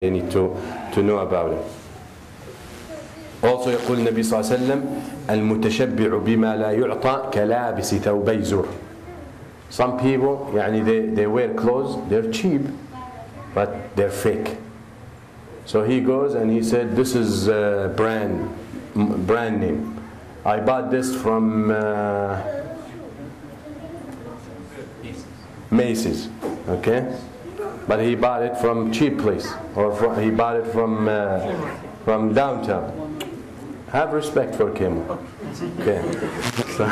they need to know about it. Also يقول النبي صلى الله عليه وسلم المتشبع بما لا يعطى كلابس ثوبي زر. Some people يعني they wear clothes, they're cheap but they're fake. So he goes and he said, this is brand name. I bought this from Macy's, okay? But he bought it from cheap place, or he bought it from downtown. Have respect for Kim. Okay. So,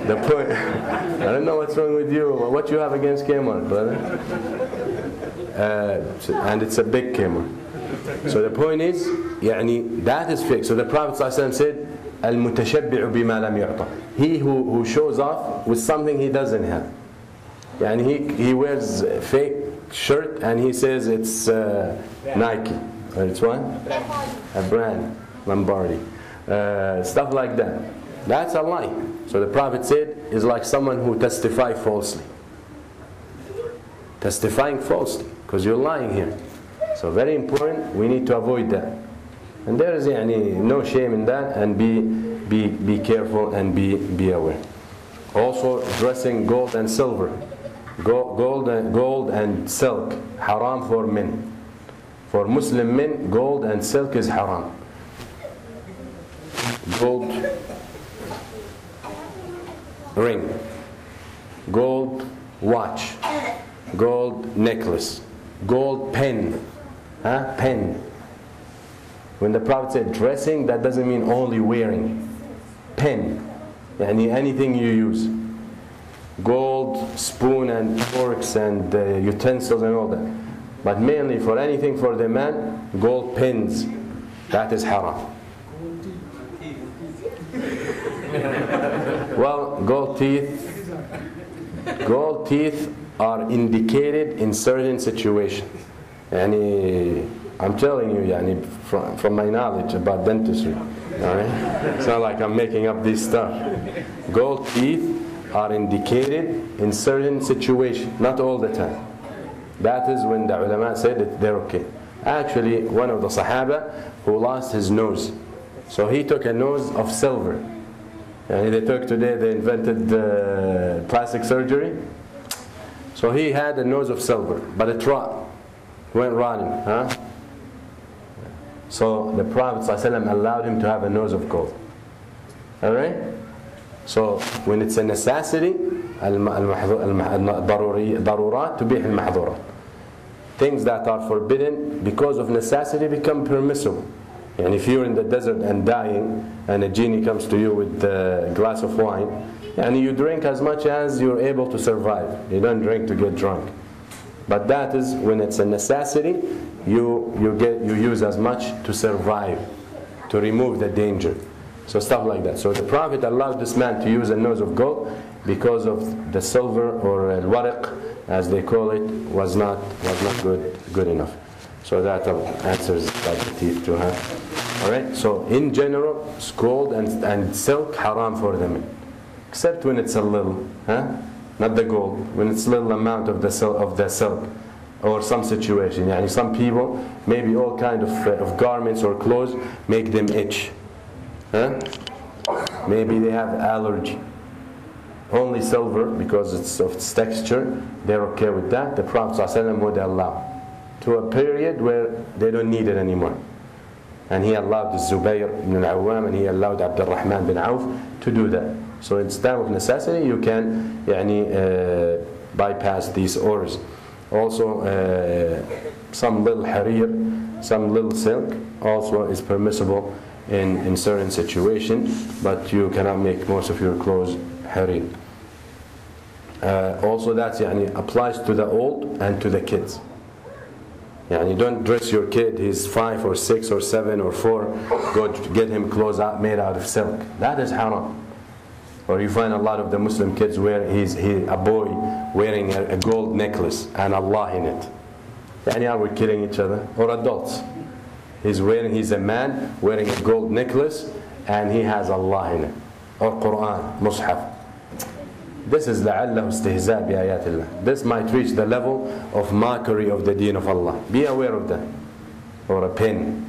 the point. I don't know what's wrong with you. What you have against Kmart, brother? And it's a big Kmart. So the point is, يعني that is fixed. So the Prophet ﷺ said, "Al-mutashabbi'u bima lam yu'ta." He who shows off with something he doesn't have. Yani he wears a fake shirt and he says it's Nike. Or it's what? A brand. Lombardi. Stuff like that. That's a lie. So the Prophet said, is like someone who testifies falsely. Testifying falsely, because you're lying here. So very important, we need to avoid that. And there is no shame in that, and be careful and be aware. Also dressing gold and silver. Gold and silk, haram for men. For Muslim men, gold and silk is haram. Gold ring, gold watch, gold necklace, gold pen. Pen. When the Prophet said dressing, that doesn't mean only wearing. Pen, anything you use. Gold spoon and forks and utensils and all that. But mainly for anything for the man, gold pens, that is haram. Well, gold teeth are indicated in certain situations. I'm telling you, from my knowledge about dentistry. All right? It's not like I'm making up this stuff. Gold teeth are indicated in certain situations, not all the time. That is when the ulama said that they're okay. Actually, one of the Sahaba who lost his nose, so he took a nose of silver. And they invented plastic surgery. So he had a nose of silver, but it went rotten. So the Prophet ﷺ allowed him to have a nose of gold. Alright? So when it's a necessity, ضرورات تبيح المحظورات. Things that are forbidden because of necessity become permissible. And if you're in the desert and dying, and a genie comes to you with a glass of wine, and you drink as much as you're able to survive. You don't drink to get drunk. But that is when it's a necessity, you use as much to survive, to remove the danger. So stuff like that. So the Prophet allowed this man to use a nose of gold because of the silver, or al-waraq as they call it, was not good enough. So that answers that teeth to her. Alright, so in general, gold and silk haram for the men. Except when it's a little, not the gold, when it's a little amount of the silk, or some situation. Some people, maybe all kind of garments or clothes make them itch. Maybe they have allergy. Only silver, because it's of its texture, they're okay with that. The Prophet ﷺ would allow, to a period where they don't need it anymore. And he allowed Zubayr ibn al-Awwam and he allowed Abdul Rahman bin Auf to do that. So in time of necessity, you can bypass these orders. Also, some little harir, some little silk also is permissible in certain situations, but you cannot make most of your clothes harir. Also that applies to the old and to the kids. You don't dress your kid, he's 5 or 6 or 7 or 4, go get him clothes made out of silk. That is haram. Or you find a lot of the Muslim kids where a boy wearing a gold necklace and Allah in it. Are we kidding each other? Or adults. He's a man wearing a gold necklace and he has Allah in it. Or Quran, Mus'haf. This is لعله استهزاء بآيات الله. This might reach the level of mockery of the deen of Allah. Be aware of that. Or a pen.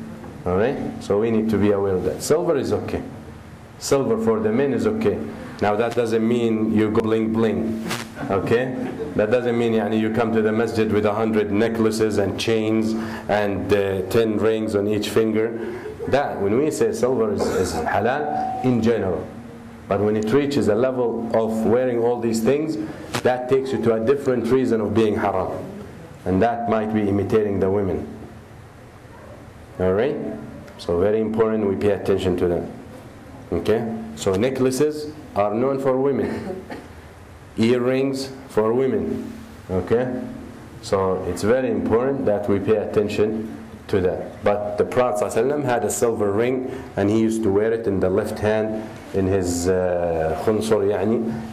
Alright? So we need to be aware of that. Silver is okay. Silver for the men is okay. Now that doesn't mean you go bling bling. Okay? That doesn't mean you come to the masjid with 100 necklaces and chains and 10 rings on each finger. That, when we say silver is halal in general. But when it reaches a level of wearing all these things, that takes you to a different reason of being haram. And that might be imitating the women. Alright? So very important we pay attention to that. Okay? So necklaces are known for women. Earrings for women. Okay? So it's very important that we pay attention to that. But the Prophet ﷺ had a silver ring, and he used to wear it in the left hand, in his khunsur,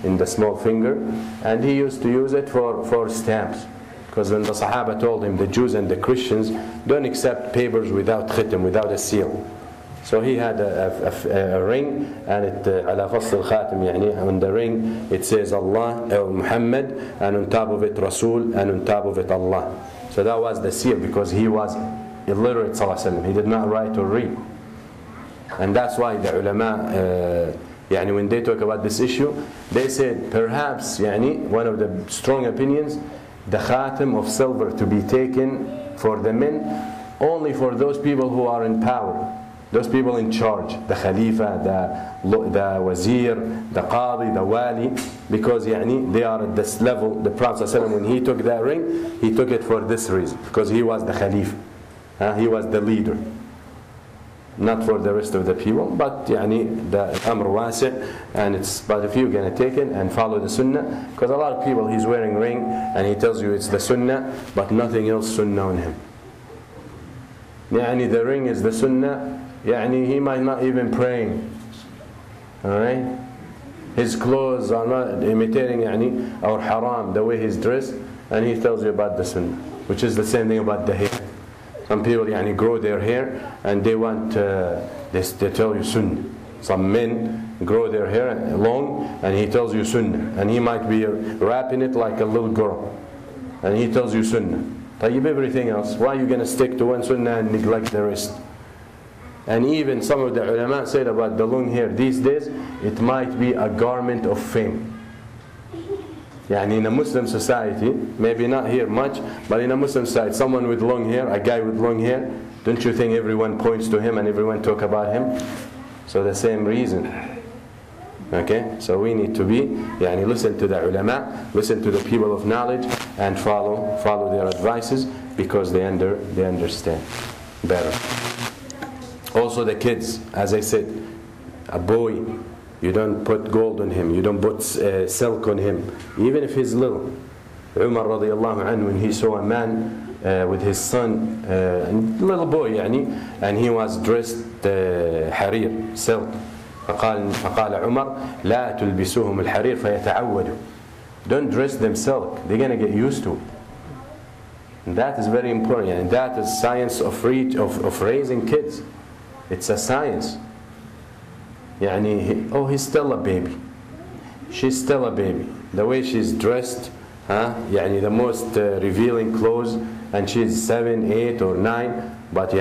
in the small finger, and he used to use it for stamps. Because when the Sahaba told him, the Jews and the Christians don't accept papers without khitam, without a seal. So he had a ring, and it على فص الخاتم, on the ring it says Allah or Muhammad, and on top of it Rasul, and on top of it Allah. So that was the seal, because he was illiterate sallallahu alaihi wasallam. He did not write or read. And that's why the ulama, when they talk about this issue, they said perhaps, one of the strong opinions, the khatam of silver to be taken for the men only for those people who are in power, those people in charge, the khalifa, the wazir, the qadi, the wali, because they are at this level. The Prophet ﷺ, when he took that ring, he took it for this reason, because he was the khalifa, he was the leader. Not for the rest of the people, but the amr wasi', and but if you're going to take it and follow the sunnah, because a lot of people, he's wearing ring and he tells you it's the sunnah, but nothing else sunnah on him. The ring is the sunnah, he might not even praying. Alright? His clothes are not imitating or haram, the way he's dressed, and he tells you about the sunnah, which is the same thing about the hair. Some people grow their hair and they want, they tell you sunnah. Some men grow their hair long and he tells you sunnah. And he might be wrapping it like a little girl. And he tells you sunnah. Tayyib, everything else, why are you going to stick to one sunnah and neglect the rest? And even some of the ulama said about the long hair these days, it might be a garment of fame. In a Muslim society, maybe not here much, but in a Muslim society, someone with long hair, a guy with long hair, don't you think everyone points to him and everyone talk about him? So the same reason. Okay? So we need to be, listen to the ulama, listen to the people of knowledge, and follow their advices, because they understand better. Also the kids, as I said, a boy, you don't put gold on him, you don't put silk on him, even if he's little. Umar radiallahu anhu, when he saw a man with his son, little boy and he was dressed حرير, silk. فقال عمر لا تلبسوهم الحرير فيتعودوا. Don't dress them silk, they're going to get used to it. And that is very important, and that is science of raising kids. It's a science. He's still a baby. She's still a baby. The way she's dressed, the most revealing clothes, and she's 7, 8 or 9, but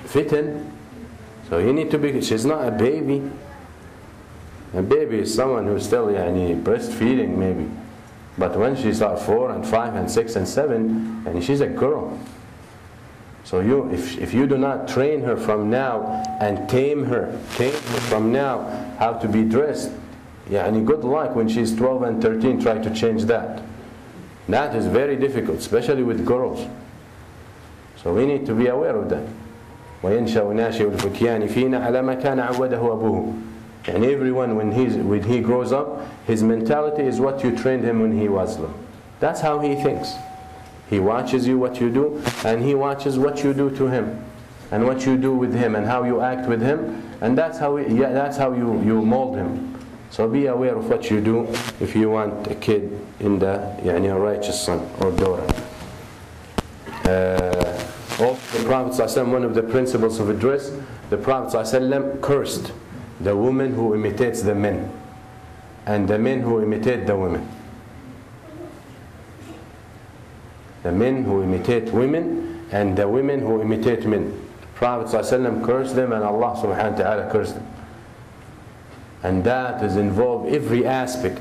fitting. So you need to be, she's not a baby. A baby is someone who's still breastfeeding maybe. But when she's 4 and 5 and 6 and 7, she's a girl. So if you do not train her from now and tame her from now how to be dressed, good luck when she's 12 and 13 try to change that. That is very difficult, especially with girls. So we need to be aware of that. وَيَنْشَأُ نَاشِئُ الْفُتْيَانِ فِينَا عَلَى مَا كَانَ عَوَّدَهُ أَبُوهُ. And everyone, when he grows up, his mentality is what you trained him when he was little. That's how he thinks. He watches you what you do, and he watches what you do to him, and what you do with him, and how you act with him, and that's how you mold him. So be aware of what you do if you want a kid in the a righteous son or daughter. Also, the Prophet ﷺ, one of the principles of dress, the Prophet ﷺ cursed the woman who imitates the men. and the men who imitate the women. The men who imitate women and the women who imitate men. Prophet ﷺ cursed them and Allah subhanahu wa ta'ala cursed them. And that is involved every aspect